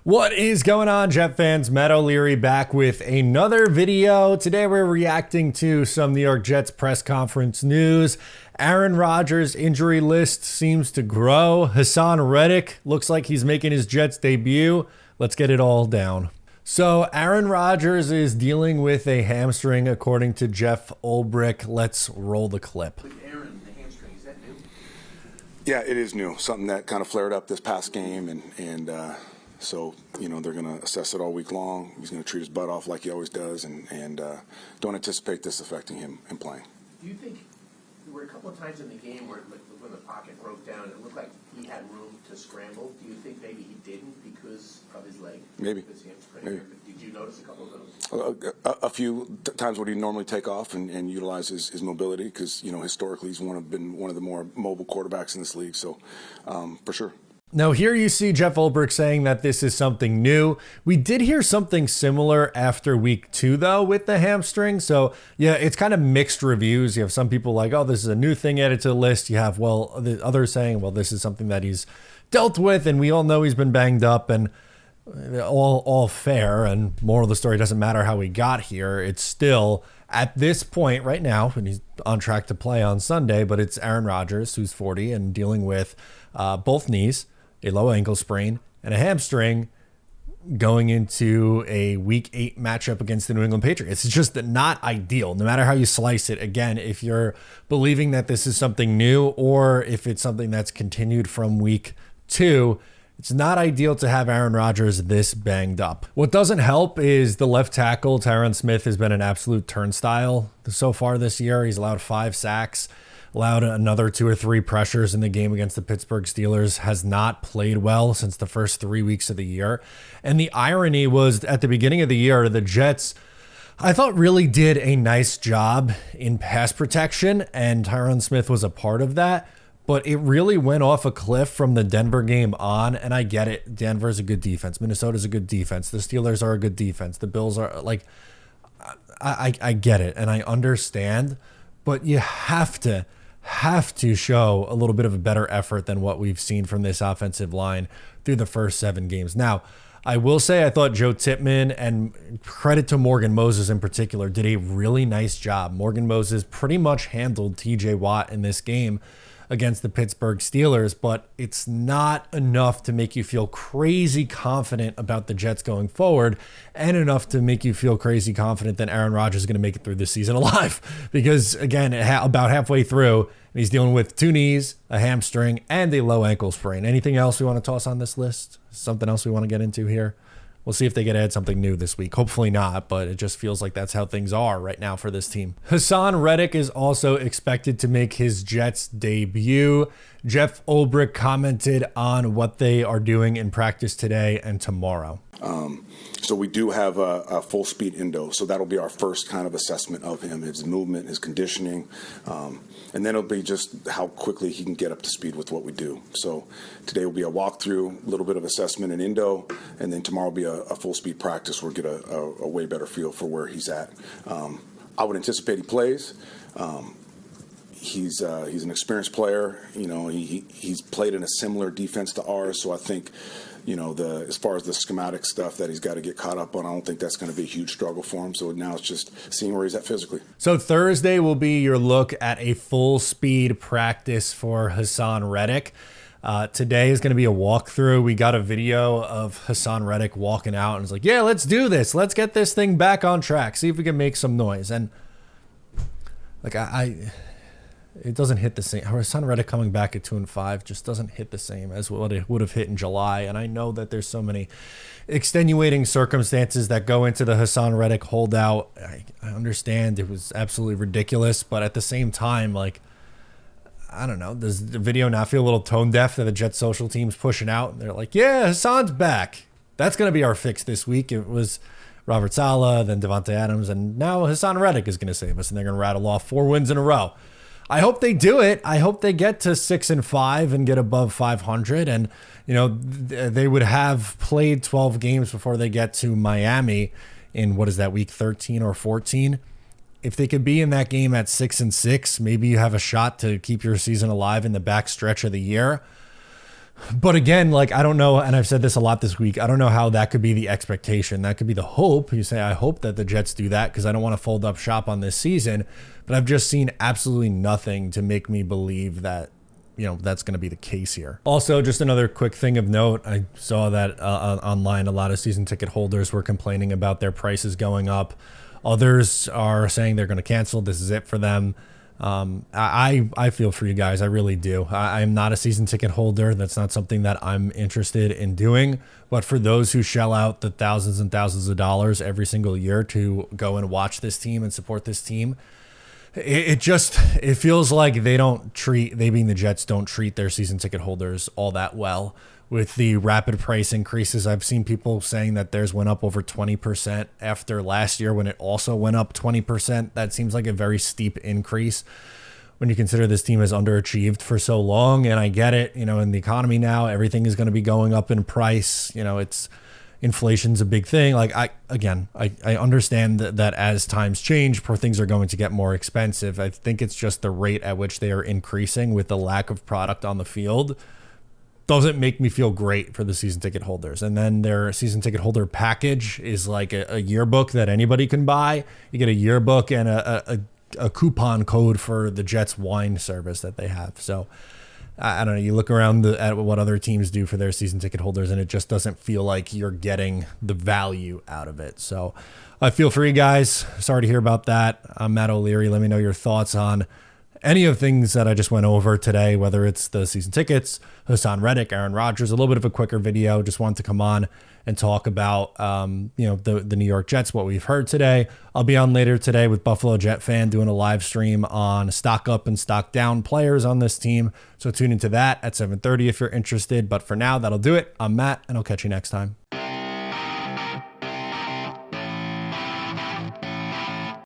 What is going on, Jet fans? Matt O'Leary back with another video. Today we're reacting to some New York Jets press conference news. Aaron Rodgers' injury list seems to grow. Haason Reddick looks like he's making his Jets debut. Let's get it all down. So Aaron Rodgers is dealing with a hamstring according to Jeff Ulbrich. Let's roll the clip. Aaron, the hamstring, is that new? Yeah, it is new. Something that kind of flared up this past game, and so, you know, they're going to assess it all week long. He's going to treat his butt off like he always does, and don't anticipate this affecting him in playing. Do you think there were a couple of times in the game where when the pocket broke down, it looked like he had room to scramble? Do you think maybe he didn't because of his leg? Maybe. His hamstring? Maybe. Did you notice a couple of those? A few times where he normally take off and utilize his mobility because, you know, historically he's been one of the more mobile quarterbacks in this league. So, for sure. Now here you see Jeff Ulbrich saying that this is something new. We did hear something similar after week 2 though with the hamstring. So yeah, it's kind of mixed reviews. You have some people like, oh, this is a new thing added to the list. You have, well, the others saying, well, this is something that he's dealt with and we all know he's been banged up and all fair. And moral of the story, doesn't matter how he got here. It's still at this point right now, and he's on track to play on Sunday, but it's Aaron Rodgers who's 40 and dealing with both knees, a low ankle sprain, and a hamstring going into a week 8 matchup against the New England Patriots. It's just not ideal, no matter how you slice it. Again, if you're believing that this is something new or if it's something that's continued from week 2, it's not ideal to have Aaron Rodgers this banged up. What doesn't help is the left tackle, Tyron Smith, has been an absolute turnstile so far this year. He's allowed 5 sacks. Allowed another 2 or 3 pressures in the game against the Pittsburgh Steelers, has not played well since the first 3 weeks of the year. And the irony was at the beginning of the year, the Jets, I thought, really did a nice job in pass protection, and Tyron Smith was a part of that. But it really went off a cliff from the Denver game on, and I get it. Denver's a good defense. Minnesota's a good defense. The Steelers are a good defense. The Bills are, like, I get it, and I understand. But you have to show a little bit of a better effort than what we've seen from this offensive line through the first 7 games. Now, I will say I thought Joe Tippmann, and credit to Morgan Moses in particular, did a really nice job. Morgan Moses pretty much handled TJ Watt in this game against the Pittsburgh Steelers, but it's not enough to make you feel crazy confident about the Jets going forward, and enough to make you feel crazy confident that Aaron Rodgers is going to make it through this season alive. Because again, about halfway through, he's dealing with 2 knees, a hamstring, and a low ankle sprain. Anything else we want to toss on this list? Something else we want to get into here? We'll see if they get to add something new this week. Hopefully not, but it just feels like that's how things are right now for this team. Haason Reddick is also expected to make his Jets debut. Jeff Ulbrich commented on what they are doing in practice today and tomorrow. So we do have a full speed endo. So that'll be our first kind of assessment of him, his movement, his conditioning. And then it'll be just how quickly he can get up to speed with what we do. So today will be a walkthrough, a little bit of assessment in endo, and then tomorrow will be a full speed practice where we'll get a way better feel for where he's at. I would anticipate he plays. He's an experienced player. You know, he's played in a similar defense to ours, so I think, you know, as far as the schematic stuff that he's got to get caught up on, I don't think that's going to be a huge struggle for him. So now it's just seeing where he's at physically. So Thursday will be your look at a full speed practice for Haason Reddick. Today is going to be a walkthrough. We got a video of Haason Reddick walking out and it's like, yeah, let's do this. Let's get this thing back on track. See if we can make some noise. And like it doesn't hit the same. Haason Reddick coming back at 2-5 just doesn't hit the same as what it would have hit in July. And I know that there's so many extenuating circumstances that go into the Haason Reddick holdout. I understand it was absolutely ridiculous, but at the same time, like, I don't know, does the video not feel a little tone deaf that the Jets social team's pushing out? They're like, yeah, Haason's back. That's going to be our fix this week. It was Robert Saleh, then Devontae Adams, and now Haason Reddick is going to save us, and they're going to rattle off 4 wins in a row. I hope they do it. I hope they get to 6-5 and get above 500. And, you know, they would have played 12 games before they get to Miami in, what is that, week 13 or 14? If they could be in that game at 6-6, maybe you have a shot to keep your season alive in the back stretch of the year. But again, like, I don't know, and I've said this a lot this week, I don't know how that could be the expectation. That could be the hope. You say, I hope that the Jets do that because I don't want to fold up shop on this season. But I've just seen absolutely nothing to make me believe that, that's going to be the case here. Also, just another quick thing of note, I saw that online a lot of season ticket holders were complaining about their prices going up. Others are saying they're going to cancel. This is it for them. I feel for you guys. I really do. I'm not a season ticket holder. That's not something that I'm interested in doing. But for those who shell out the thousands and thousands of dollars every single year to go and watch this team and support this team, it feels like they being the Jets, don't treat their season ticket holders all that well. With the rapid price increases, I've seen people saying that theirs went up over 20% after last year when it also went up 20%. That seems like a very steep increase when you consider this team has underachieved for so long. And I get it, in the economy now, everything is going to be going up in price. Inflation's a big thing. Like, I understand that as times change, things are going to get more expensive. I think it's just the rate at which they are increasing with the lack of product on the field doesn't make me feel great for the season ticket holders. And then their season ticket holder package is like a yearbook that anybody can buy. You get a yearbook and a coupon code for the Jets wine service that they have. So I don't know. You look around at what other teams do for their season ticket holders, and it just doesn't feel like you're getting the value out of it. So I feel for you guys. Sorry to hear about that. I'm Matt O'Leary. Let me know your thoughts on any of things that I just went over today, whether it's the season tickets, Haason Reddick, Aaron Rodgers, a little bit of a quicker video. Just wanted to come on and talk about, the New York Jets, what we've heard today. I'll be on later today with Buffalo Jet Fan doing a live stream on stock up and stock down players on this team. So tune into that at 7:30 if you're interested. But for now, that'll do it. I'm Matt, and I'll catch you next time.